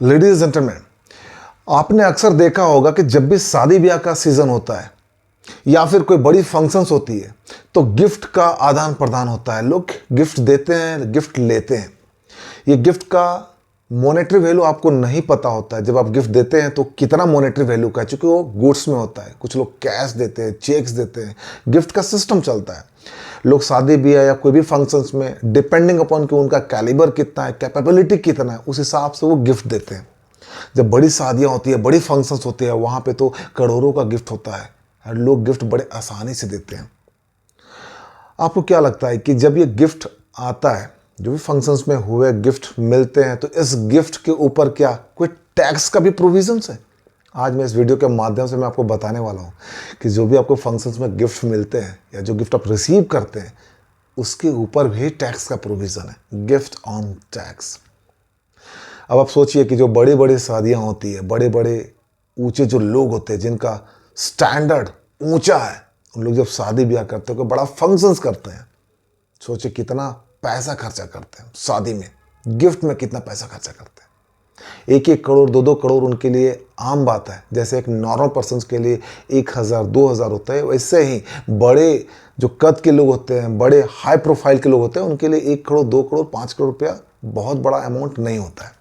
Ladies gentleman, आपने अक्सर देखा होगा कि जब भी शादी ब्याह का सीजन होता है या फिर कोई बड़ी फंक्शंस होती है तो गिफ्ट का आदान प्रदान होता है। लोग गिफ्ट देते हैं, गिफ्ट लेते हैं। ये गिफ्ट का मॉनेटरी वैल्यू आपको नहीं पता होता है। जब आप गिफ्ट देते हैं तो कितना मॉनेटरी वैल्यू का है, क्योंकि वो गुड्स में होता है। कुछ लोग कैश देते हैं, चेक्स देते हैं, गिफ्ट का सिस्टम चलता है। लोग शादी ब्याह या कोई भी फंक्शंस में डिपेंडिंग अपॉन कि उनका कैलिबर कितना है, कैपेबिलिटी कितना है, उस हिसाब से वो गिफ्ट देते हैं। जब बड़ी शादियां होती है, बड़ी फंक्शंस होते हैं, वहाँ पे तो करोड़ों का गिफ्ट होता है और लोग गिफ्ट बड़े आसानी से देते हैं। आपको क्या लगता है कि जब ये गिफ्ट आता है, जो भी फंक्शंस में हुए गिफ्ट मिलते हैं, तो इस गिफ्ट के ऊपर क्या कोई टैक्स का भी प्रोविजंस है? आज मैं इस वीडियो के माध्यम से मैं आपको बताने वाला हूँ कि जो भी आपको फंक्शंस में गिफ्ट मिलते हैं या जो गिफ्ट आप रिसीव करते हैं, उसके ऊपर भी टैक्स का प्रोविज़न है, गिफ्ट ऑन टैक्स। अब आप सोचिए कि जो बड़ी बड़ी शादियाँ होती है, बड़े बड़े ऊंचे जो लोग होते हैं जिनका स्टैंडर्ड ऊंचा है, उन लोग जब शादी ब्याह करते हैं, कोई बड़ा फंक्शंस करते हैं, सोचिए कितना पैसा खर्चा करते हैं शादी में, गिफ्ट में कितना पैसा खर्चा करते हैं। 1-1 करोड़, 2-2 करोड़ उनके लिए आम बात है। जैसे एक नॉर्मल पर्सन के लिए 1,000 2,000 होता है, वैसे ही बड़े जो कद के लोग होते हैं, बड़े हाई प्रोफाइल के लोग होते हैं, उनके लिए 1 करोड़, 2 करोड़, 5 करोड़ रुपया बहुत बड़ा अमाउंट नहीं होता है।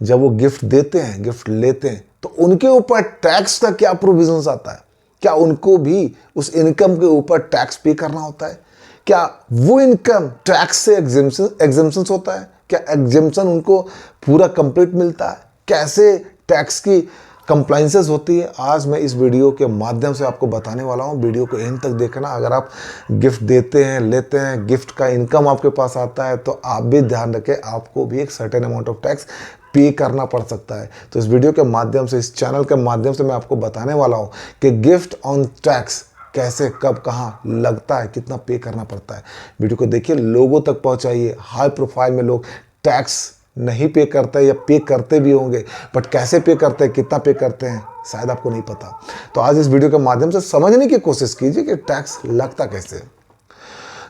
जब वो गिफ्ट देते हैं, गिफ्ट लेते हैं, तो उनके ऊपर टैक्स का क्या प्रोविजंस आता है? क्या उनको भी उस इनकम के ऊपर टैक्स पे करना होता है? क्या वो इनकम टैक्स से एग्जेम्पशन होता है? क्या एग्जेम्पशन उनको पूरा कंप्लीट मिलता है? कैसे टैक्स की कंप्लाइंसेस होती है? आज मैं इस वीडियो के माध्यम से आपको बताने वाला हूँ। वीडियो को एंड तक देखना। अगर आप गिफ्ट देते हैं, लेते हैं, गिफ्ट का इनकम आपके पास आता है, तो आप भी ध्यान रखें, आपको भी एक सर्टेन अमाउंट ऑफ टैक्स पे करना पड़ सकता है। तो इस वीडियो के माध्यम से, इस चैनल के माध्यम से मैं आपको बताने वाला हूँ कि गिफ्ट ऑन टैक्स कैसे, कब, कहाँ लगता है, कितना पे करना पड़ता है। वीडियो को देखिए, लोगों तक पहुँचाइए। हाई प्रोफाइल में लोग टैक्स नहीं पे करते या पे करते भी होंगे, बट कैसे पे करते हैं, कितना पे करते हैं, शायद आपको नहीं पता। तो आज इस वीडियो के माध्यम से समझने की कोशिश कीजिए कि टैक्स लगता कैसे है।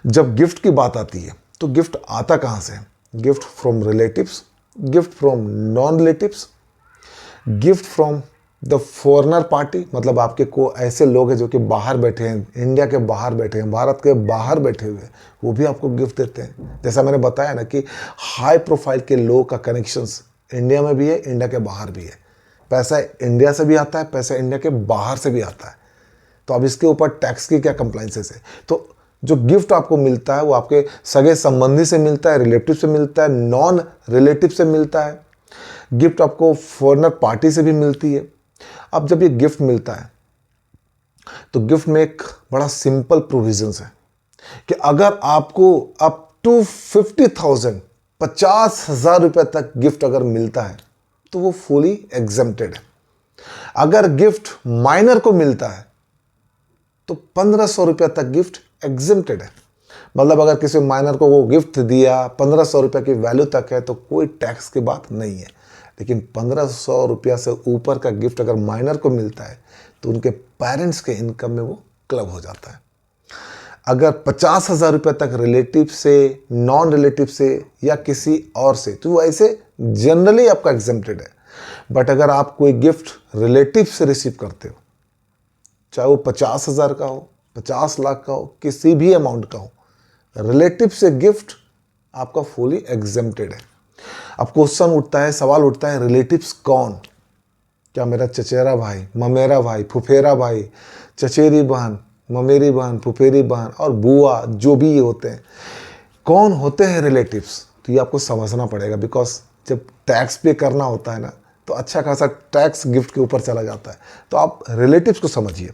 जब गिफ्ट की बात आती है तो गिफ्ट आता कहाँ से? Gift from relatives, gift from non relatives, gift from the foreigner party, मतलब आपके को ऐसे लोग हैं जो कि बाहर बैठे हैं, इंडिया के बाहर बैठे हैं, भारत के बाहर बैठे हुए हैं, वो भी आपको गिफ्ट देते हैं। जैसा मैंने बताया ना कि हाई प्रोफाइल के लोगों का कनेक्शंस इंडिया में भी है, इंडिया के बाहर भी है। पैसा इंडिया से भी आता है, पैसा इंडिया के बाहर से भी आता है। तो अब इसके ऊपर टैक्स की क्या कंप्लाइंसेस है? तो जो गिफ्ट आपको मिलता है वो आपके सगे संबंधी से मिलता है, रिलेटिव से मिलता है, नॉन रिलेटिव से मिलता है। गिफ्ट आपको फॉरेनर पार्टी से भी मिलती है। अब जब ये गिफ्ट मिलता है तो गिफ्ट में एक बड़ा सिंपल प्रोविजंस है कि अगर आपको अप टू 50,000, 50,000 रुपये तक गिफ्ट अगर मिलता है तो वो फुली एग्जेम्प्टेड है। अगर गिफ्ट माइनर को मिलता है तो 1,500 रुपये तक गिफ्ट एग्जेम्प्टेड है। मतलब अगर किसी माइनर को वो गिफ्ट दिया 1,500 रुपये की वैल्यू तक है तो कोई टैक्स की बात नहीं है। लेकिन 1,500 रुपया से ऊपर का गिफ्ट अगर माइनर को मिलता है तो उनके पेरेंट्स के इनकम में वो क्लब हो जाता है। अगर 50,000 रुपये तक रिलेटिव से, नॉन रिलेटिव से या किसी और से, तो वो ऐसे जनरली आपका एग्जेम्प्टेड है। बट अगर आप कोई गिफ्ट रिलेटिव से रिसीव करते हो, चाहे वो 50,000 का हो, 50 लाख का हो, किसी भी अमाउंट का हो, रिलेटिव से गिफ्ट आपका फुली एग्जेम्प्टेड है। अब क्वेश्चन उठता है, सवाल उठता है, रिलेटिव्स कौन? क्या मेरा चचेरा भाई, ममेरा भाई, फुफेरा भाई, चचेरी बहन, ममेरी बहन, फुफेरी बहन और बुआ, जो भी ये होते हैं, कौन होते हैं रिलेटिव्स? तो ये आपको समझना पड़ेगा, बिकॉज जब टैक्स पे करना होता है ना, तो अच्छा खासा टैक्स गिफ्ट के ऊपर चला जाता है। तो आप रिलेटिव्स को समझिए।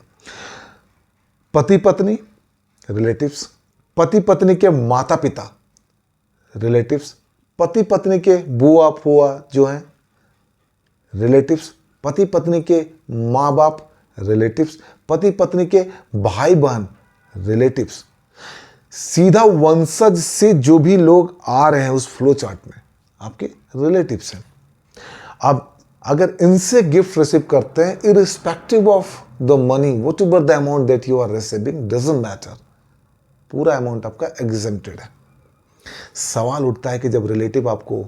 पति पत्नी, रिलेटिव्स। पति पत्नी के माता पिता, रिलेटिव्स। पति पत्नी के बुआ फुआ जो हैं, रिलेटिव्स। पति पत्नी के माँ बाप, रिलेटिव्स। पति पत्नी के भाई बहन, रिलेटिव्स। सीधा वंशज से जो भी लोग आ रहे हैं उस फ्लो चार्ट में, आपके रिलेटिव्स हैं। अब अगर इनसे गिफ्ट रिसीव करते हैं, irrespective of the money, whatever the amount that you are receiving, doesn't matter, पूरा अमाउंट आपका एग्जेम्प्टेड है। सवाल उठता है कि जब रिलेटिव आपको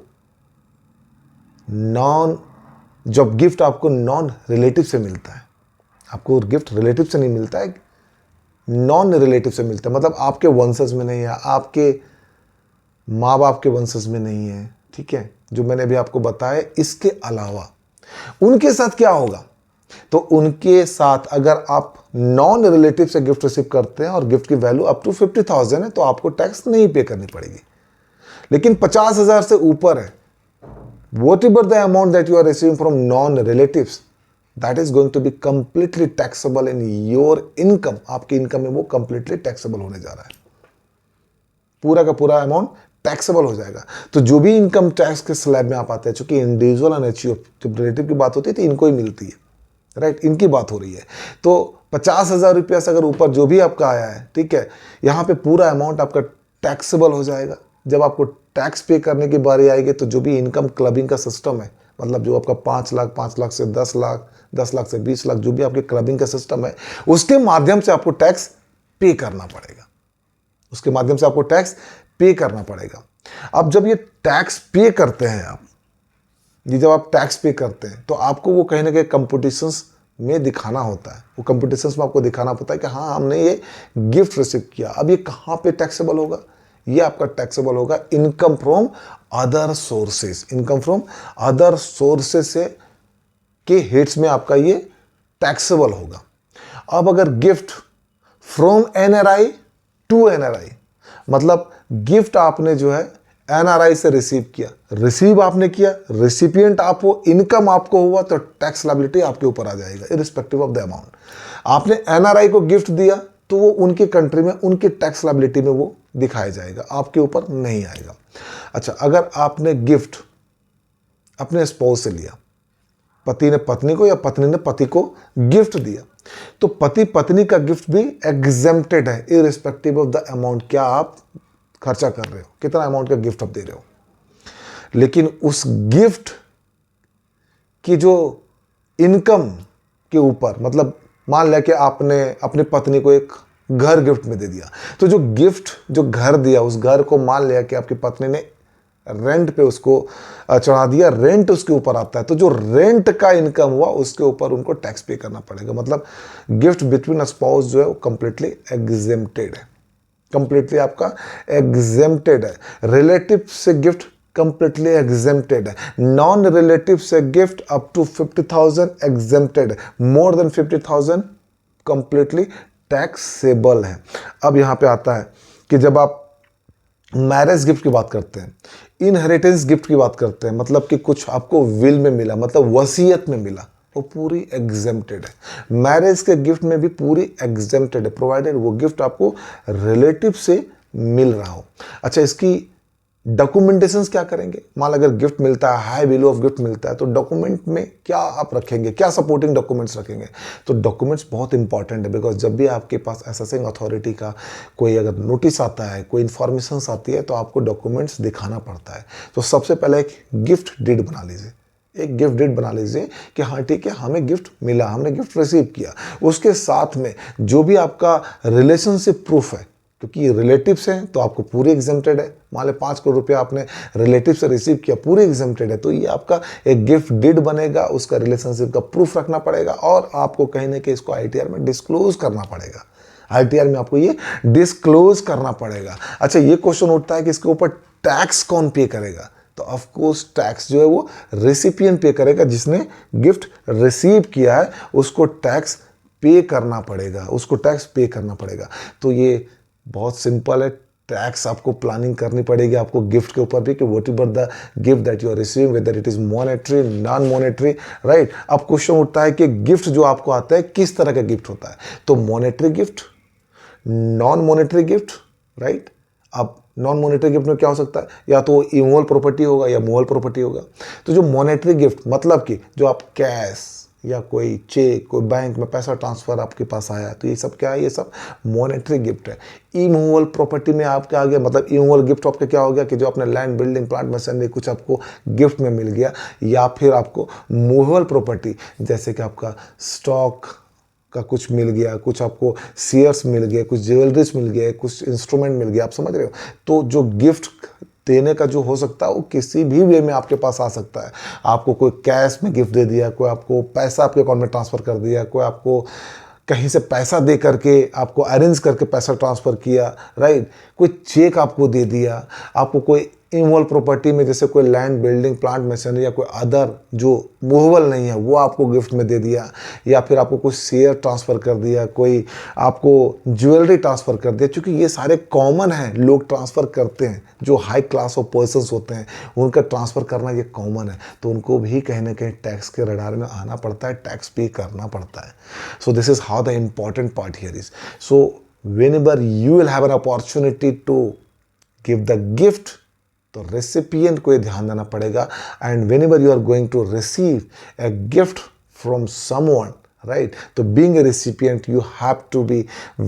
नॉन जब गिफ्ट आपको नॉन रिलेटिव से मिलता है, आपको गिफ्ट रिलेटिव से नहीं मिलता है, नॉन रिलेटिव से मिलता है, मतलब आपके वंशज में नहीं है, आपके माँ बाप के वंशज में नहीं है, ठीक है, जो मैंने अभी आपको बताया। इसके अलावा उनके साथ क्या होगा, तो उनके साथ अगर आप नॉन रिलेटिव से गिफ्ट रिसीव करते हैं और गिफ्ट की वैल्यू अप टू 50,000 है, तो आपको टैक्स नहीं पे करनी पड़ेगी। लेकिन 50,000 से ऊपर है, whatever the amount that you are receiving from non-relatives, that is going to be completely taxable in your income। आपकी इनकम में वो completely taxable होने जा रहा है, पूरा का पूरा अमाउंट टैक्सेबल हो जाएगा। तो जो भी इनकम टैक्स के स्लैब में आप आते हैं, चूंकि इंडिविजुअल और एचयूएफ जब रिलेटिव की बात होती है तो इनको ही मिलती है, राइट, इनकी बात हो रही है। तो 50,000 रुपया से अगर ऊपर जो भी आपका आया है, ठीक है, यहाँ पे पूरा अमाउंट आपका टैक्सेबल हो जाएगा। जब आपको टैक्स पे करने की बारी आएगी तो जो भी इनकम क्लबिंग का सिस्टम है, मतलब जो आपका 5 लाख, 5 लाख से 10 लाख, 10 लाख से 20 लाख, जो भी आपके क्लबिंग का सिस्टम है, उसके माध्यम से आपको टैक्स पे करना पड़ेगा, उसके माध्यम से आपको टैक्स पे करना पड़ेगा। अब जब ये टैक्स पे करते हैं आप, ये जब आप टैक्स पे करते हैं तो आपको वो कहीं ना कहीं कंपटीशंस में दिखाना होता है, वो कंपटीशंस में आपको दिखाना पड़ता है कि हाँ हमने ये गिफ्ट रिसीव किया। अब ये कहाँ पे टैक्सेबल होगा, ये आपका टैक्सेबल होगा income from other sources, income from other sources से के हिट्स में आपका ये टैक्सेबल होगा। अब अगर gift from NRI to NRI, मतलब गिफ्ट आपने जो है एनआरआई से रिसीव किया, रिसीव आपने किया, रिसिपिएंट आप हो, इनकम आपको हुआ, तो टैक्स लायबिलिटी आपके ऊपर आ जाएगा इररिस्पेक्टिव ऑफ द अमाउंट। आपने एनआरआई को गिफ्ट दिया तो वो उनके कंट्री में उनकी टैक्स लायबिलिटी में वो दिखाया जाएगा, आपके ऊपर नहीं आएगा। अच्छा, अगर आपने गिफ्ट अपने स्पाउस से लिया, पति ने पत्नी को या पत्नी ने पति को गिफ्ट दिया, तो पति पत्नी का गिफ्ट भी एग्जेम्प्टेड है इररिस्पेक्टिव ऑफ द अमाउंट, क्या आप खर्चा कर रहे हो, कितना अमाउंट का गिफ्ट आप दे रहे हो। लेकिन उस गिफ्ट की जो इनकम के ऊपर, मतलब मान लिया कि आपने अपनी पत्नी को एक घर गिफ्ट में दे दिया, तो जो गिफ्ट जो घर दिया, उस घर को मान लिया कि आपकी पत्नी ने रेंट पे उसको चढ़ा दिया, रेंट उसके ऊपर आता है, तो जो रेंट का इनकम हुआ उसके ऊपर उनको टैक्स पे करना पड़ेगा। मतलब गिफ्ट बिटवीन स्पाउस जो है वो कंप्लीटली एग्जेम्प्टेड है, कंप्लीटली आपका एग्जेम्प्टेड है। रिलेटिव से गिफ्ट कंप्लीटली एग्जेम्प्टेड है, नॉन रिलेटिव से गिफ्ट अप टू 50,000 एग्जेम्प्टेड है, मोर देन 50,000 कंप्लीटली टैक्सेबल है। अब यहां पे आता है कि जब आप मैरिज गिफ्ट की बात करते हैं, इनहेरिटेंस गिफ्ट की बात करते हैं, मतलब कि कुछ आपको विल में मिला, मतलब वसीयत में मिला, वो पूरी एग्जेम्प्टेड है। मैरिज के गिफ्ट में भी पूरी एग्जेम्प्टेड है, प्रोवाइडेड वो गिफ्ट आपको रिलेटिव से मिल रहा हो। अच्छा, इसकी डॉक्यूमेंटेशंस क्या करेंगे, मान अगर गिफ्ट मिलता है, हाई वैल्यू ऑफ गिफ्ट मिलता है, तो डॉक्यूमेंट में क्या आप रखेंगे, क्या सपोर्टिंग डॉक्यूमेंट्स रखेंगे। तो डॉक्यूमेंट्स बहुत इंपॉर्टेंट है, बिकॉज जब भी आपके पास असेसिंग अथॉरिटी का कोई अगर नोटिस आता है, कोई इन्फॉर्मेशन आती है, तो आपको डॉक्यूमेंट्स दिखाना पड़ता है। तो सबसे पहले एक गिफ्ट डीड बना लीजिए, एक गिफ्ट डीड बना लीजिए कि हाँ ठीक है, हमें गिफ्ट मिला, हमने गिफ्ट रिसीव किया। उसके साथ में जो भी आपका रिलेशनशिप प्रूफ है, क्योंकि रिलेटिव से हैं तो आपको पूरी एग्जेम्प्टेड है, मान लें 5 करोड़ रुपया आपने रिलेटिव से रिसीव किया, पूरी एग्जेम्प्टेड है, तो ये आपका एक गिफ्ट डीड बनेगा, उसका रिलेशनशिप का प्रूफ रखना पड़ेगा और आपको कहीं ना कहीं इसको आईटीआर में डिस्क्लोज करना पड़ेगा, आईटीआर में आपको ये डिस्क्लोज करना पड़ेगा। अच्छा, ये क्वेश्चन उठता है कि इसके ऊपर टैक्स कौन पे करेगा, तो ऑफ कोर्स टैक्स जो है वो रेसिपिएंट पे करेगा, जिसने गिफ्ट रिसीव किया है उसको टैक्स पे करना पड़ेगा, उसको टैक्स पे करना पड़ेगा। तो ये बहुत सिंपल है, टैक्स आपको प्लानिंग करनी पड़ेगी आपको गिफ्ट के ऊपर भी, कि whatever the gift that you are receiving, whether it is monetary, non monetary, right. अब क्वेश्चन उठता है कि गिफ्ट जो आपको आता है किस तरह का गिफ्ट होता है, तो monetary gift, non monetary gift, right. अब नॉन मॉनेटरी गिफ्ट में क्या हो सकता है, या तो इमूवेबल प्रॉपर्टी होगा या मूवेबल प्रॉपर्टी होगा। तो जो मॉनेटरी गिफ्ट मतलब कि जो आप कैश या कोई चेक, कोई बैंक में पैसा ट्रांसफर आपके पास आया, तो ये सब क्या है, ये सब मॉनेटरी गिफ्ट है। इमूवेबल प्रॉपर्टी में आप क्या आ गया, मतलब इमूवेबल गिफ्ट आपका क्या हो गया कि जो अपने लैंड, बिल्डिंग, प्लांट, मशीनरी कुछ आपको गिफ्ट में मिल गया, या फिर आपको मूवेबल प्रॉपर्टी जैसे कि आपका स्टॉक का कुछ मिल गया, कुछ आपको शेयर्स मिल गए, कुछ ज्वेलरीज मिल गए, कुछ इंस्ट्रूमेंट मिल गया, आप समझ रहे हो। तो जो गिफ्ट देने का जो हो सकता है वो किसी भी वे में आपके पास आ सकता है। आपको कोई कैश में गिफ्ट दे दिया, कोई आपको पैसा आपके अकाउंट में ट्रांसफ़र कर दिया, कोई आपको कहीं से पैसा दे करके आपको अरेंज करके पैसा ट्रांसफ़र किया, राइट। कोई चेक आपको दे दिया, आपको कोई इमूवेबल प्रॉपर्टी में जैसे कोई लैंड, बिल्डिंग, प्लांट, मशीनरी या कोई अदर जो मूवेबल नहीं है वो आपको गिफ्ट में दे दिया, या फिर आपको कुछ शेयर ट्रांसफ़र कर दिया, कोई आपको ज्वेलरी ट्रांसफ़र कर दिया। क्योंकि ये सारे कॉमन हैं, लोग ट्रांसफ़र करते हैं, जो हाई क्लास ऑफ पर्सन्स होते हैं उनका ट्रांसफ़र करना ये कॉमन है, तो उनको भी कहीं ना कहीं टैक्स के रडार में आना पड़ता है, टैक्स पे करना पड़ता है। So this is how the important part here is. So whenever you will have an opportunity to give the gift, तो रेसिपिएंट को ये ध्यान देना पड़ेगा। And whenever you are going to receive a gift from someone, right, तो being a recipient you have to be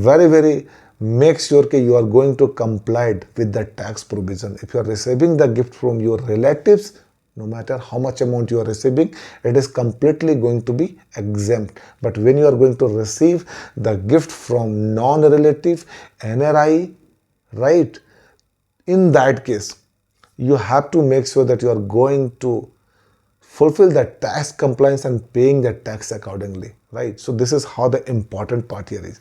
very make sure कि you are going to complied with the tax provision. If you are receiving the gift from your relatives, no matter how much amount you are receiving, it is completely going to be exempt. But when you are going to receive the gift from non-relative, NRI, right, in that case, you have to make sure that you are going to fulfill the tax compliance and paying the tax accordingly, right? So this is how the important part here is.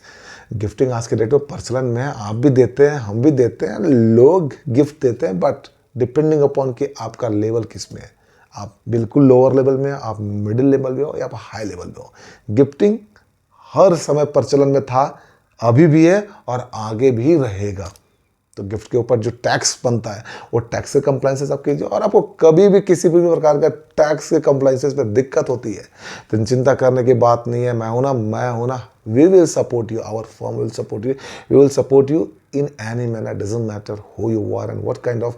Gifting आज के date में प्रचलन में है, आप भी देते हैं, हम भी देते हैं, लोग गिफ्ट देते हैं, बट डिपेंडिंग अपॉन कि आपका लेवल किस में है। आप बिल्कुल लोअर लेवल में, आप मिडिल लेवल में हो या आप हाई लेवल में हो, गिफ्टिंग हर समय प्रचलन में था, अभी भी है और आगे भी रहेगा। तो गिफ्ट के ऊपर जो टैक्स बनता है वो टैक्स के कंप्लाइंसेस आप कीजिए, और आपको कभी भी किसी भी प्रकार का टैक्स के कंप्लाइंसेस में दिक्कत होती है तो चिंता करने की बात नहीं है। मैं हूं ना, we will support you, our firm will support you, we will support you in any manner, doesn't matter who you are and what kind of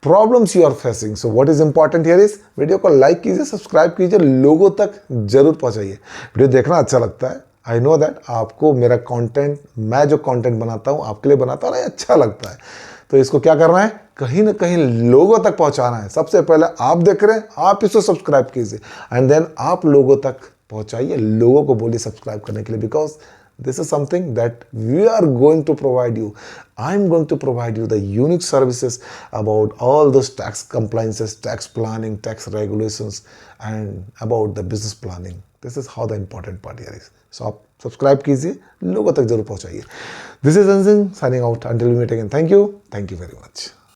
problems you are facing. So what is important here is, video को like कीजिए, subscribe कीजिए, लोगों तक जरूर पहुंचाइए। Video देखना अच्छा लगता है, आई नो दैट आपको मेरा कंटेंट, मैं जो कंटेंट बनाता हूँ आपके लिए बनाता हूँ, अच्छा लगता है। तो इसको क्या करना है, कहीं ना कहीं लोगों तक पहुंचाना है। सबसे पहले आप देख रहे हैं, आप इसको सब्सक्राइब कीजिए एंड देन आप लोगों तक पहुंचाइए, लोगों को बोलिए सब्सक्राइब करने के लिए, because this is something that we are going to provide you. I'm going to provide you the unique services about all those tax compliances, tax planning, tax regulations, and about the business planning. This is how the important part here is. So आप subscribe कीजिए, लोगों तक जरूर पहुंचाइए। This is Anzin signing out until we meet again. Thank you very much.